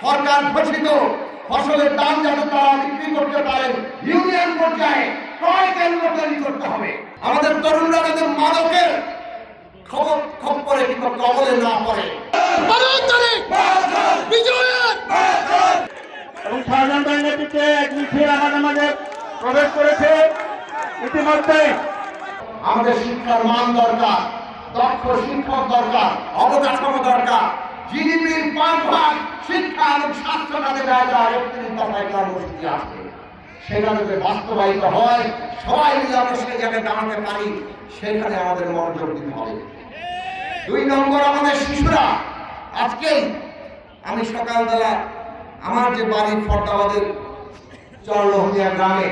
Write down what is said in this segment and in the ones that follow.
সরকার ঘোষিত ফসলের দাম যাতে তারা বিক্রি করতে পারেন ইউনিয়ন পর্যায়ে ক্রয় কেন্দ্র তৈরি করতে হবে। আমাদের তরুণরা যাতে মাদকের খপ্পরে কিংবা কবলে না পড়ে। এবং শাহজাহান ভাইয়ের নেতৃত্বে এক মিছিল আমাদের মাঝে প্রবেশ করেছে। ইতিমধ্যে আমাদের শিক্ষার মান দরকার, দক্ষ শিক্ষক দরকার, অবকাঠামো দরকার। জিডিপির 5 ভাগ শিক্ষা এবং স্বাস্থ্য খাতে ব্যয় করার 31 দফায় কর্মসূচি আসবে। সেটা যদি বাস্তবায়িত হয়, সবাই মিলে আমরা সেই জায়গায় দাঁড়াতে পারি, সেখানে আমাদের মনোযোগ দিতে হবে। 2 নম্বর, আমাদের শিশুরা। আজকেই আমি সকালবেলা আমার যে বাড়ি ফরদাবাদের চরলোহিয়া গ্রামে,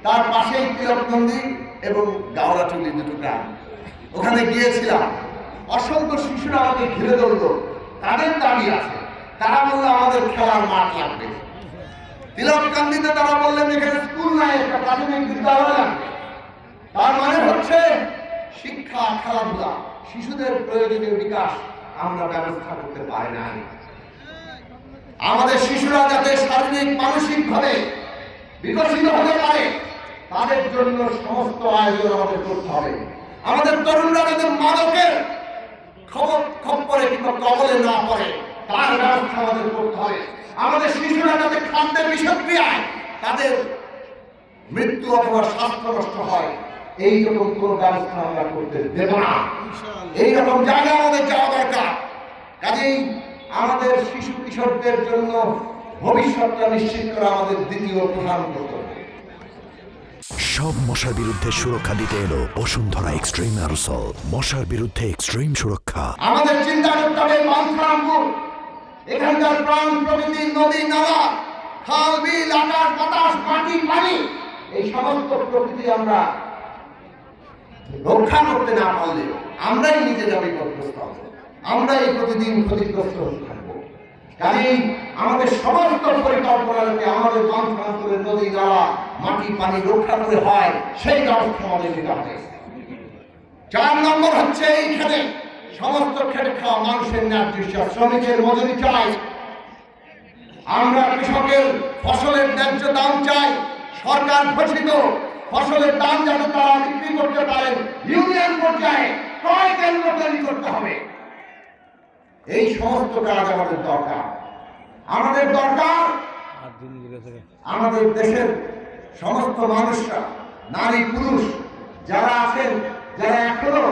তার পাশেই তিলক মন্দির এবং গাওড়াটুলি দুটো গ্রাম, ওখানে গিয়েছিলাম। অসংখ্য শিশুরা আমাকে ঘিরে ধরল, তাদের দাবি আছে। তারা বললো আমাদের খেলার মাঠ লাগবে। তিলককান্দিতে তারা বললেন এখানে স্কুল নাই, একটা প্রাথমিক বিদ্যালয় লাগবে। তার মানে হচ্ছে শিক্ষা, খেলাধুলা, শিশুদের প্রয়োজনীয় বিকাশ আমরা ব্যবস্থা করতে পারি নাই। আমাদের শিশুরা যাতে শারীরিক মানসিক ভাবে বিকশিত হতে পারে, তাদের জন্য সমস্ত আয়োজন আমাদের করতে হবে। আমাদের তরুণরা যাতে মাদকের খপ্পরে কিংবা কবলে না পড়ে, তার ব্যবস্থা আমাদের করতে হবে। আমাদের শিশুরা যাতে খাদ্যের বিষক্রিয়ায় তাদের মৃত্যু অথবা স্বাস্থ্য নষ্ট হয়, এইরকম কোন ব্যবস্থা আমরা করতে দেব না। এইরকম জায়গায় আমাদের যাওয়া দরকার। কাজেই আমাদের শিশু কিশোরদের জন্য ভবিষ্যৎটা নিশ্চিত করা আমাদের দ্বিতীয় প্রধান কর্তব্য। সব মশার বিরুদ্ধে সুরক্ষা দিতে এলো বসুন্ধরা এক্সট্রিম অ্যারোসল। মশার বিরুদ্ধে এক্সট্রিম সুরক্ষা। আমাদের চিন্তা করতে হবে বাঞ্ছারামপুর, এখানকার প্রাণ প্রকৃতি, নদী নালা, খাল বিল, আকাশ বাতাস, মাটি পানি, এই সমস্ত প্রকৃতি আমরা রক্ষা করতে না পারলে আমরাই নিজেরা বিপদগ্রস্ত হব, আমরাই প্রতিদিন ক্ষতিগ্রস্ত হতে থাকবো। কাজেই আমাদের সমস্ত পরিকল্পনা যাতে আমাদের বাঞ্ছারামপুরের নদী নালা, মাটি পানি রক্ষা করে হয়, সেই ব্যবস্থা আমাদের নিতে হবে। 4 নম্বর হচ্ছে এইখানে সমস্ত খেটে খাওয়া মানুষের ন্যায্য শ্রমিকের মজুরি চাই। আমরা কৃষকের ফসলের ন্যায্য দাম চাই। সরকার ঘোষিত ফসলের দাম যাতে তারা বিক্রি করতে পারেন ইউনিয়ন পর্যায়ে ক্রয় কেন্দ্র তৈরি করতে হবে। এই সমস্ত কাজ আমাদের দরকার। আমাদের দরকার আমাদের দেশের সমস্ত মানুষরা, নারী পুরুষ যারা আছেন, যারা এখনো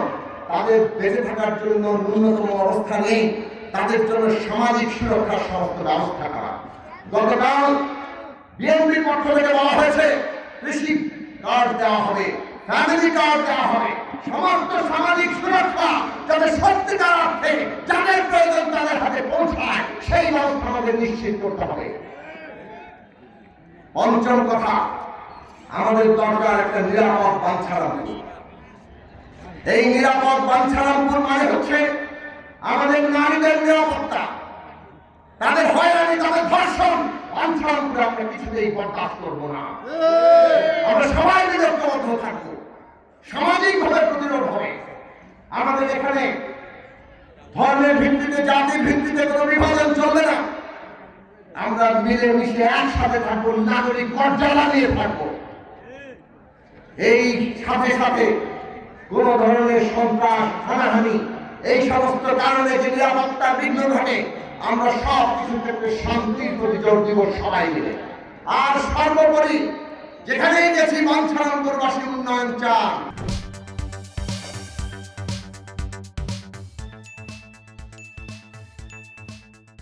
তাদের বেঁচে থাকার জন্য ন্যূনতম অবস্থা নেই, তাদের জন্য সামাজিক সুরক্ষার সমস্ত ব্যবস্থা করা। গতকাল বিএনপির পক্ষ থেকে বলা হয়েছে কৃষি কার্ড দেওয়া হবে, ফ্যামিলি কার্ড দেওয়া হবে, সমস্ত সামাজিক সুরক্ষা যাতে সত্যিকার অর্থে যাদের প্রয়োজন তাদের হাতে পৌঁছায়, সেই ব্যবস্থা আমাদের নিশ্চিত করতে হবে। পঞ্চম কথা, আমাদের দরকার একটা নিরাপদ বাঞ্ছারামপুর। এই নিরাপদ বাঞ্ছারামপুর মানে হচ্ছে আমাদের নারীদের নিরাপত্তা, তাদের হয়রানি, তাদের ধর্ষণ। বাঞ্ছারামপুরে আমরা কিছুতেই বরদাস্ত করবো না। আমরা সবাই মিলে ঐক্যবদ্ধ থাকবো, সামাজিকভাবে প্রতিরোধ হবে। আমাদের এখানে ধর্মের ভিত্তিতে, জাতির ভিত্তিতে কোনো বিভাজন চলবে না। আমরা মিলেমিশে একসাথে থাকবো, নাগরিক মর্যাদা নিয়ে থাকবো। এই সাথে সাথে কোন ধরনের সন্ত্রাস, হানাহানি, এই সমস্ত কারণে যে নিরাপত্তা বিঘ্ন ঘটে, আমরা সব কিছু ক্ষেত্রে শান্তির প্রতি জোর দিব সবাই মিলে। আর সর্বোপরি যেখানেই গেছি বাঞ্ছারামপুরবাসী উন্নয়ন চান।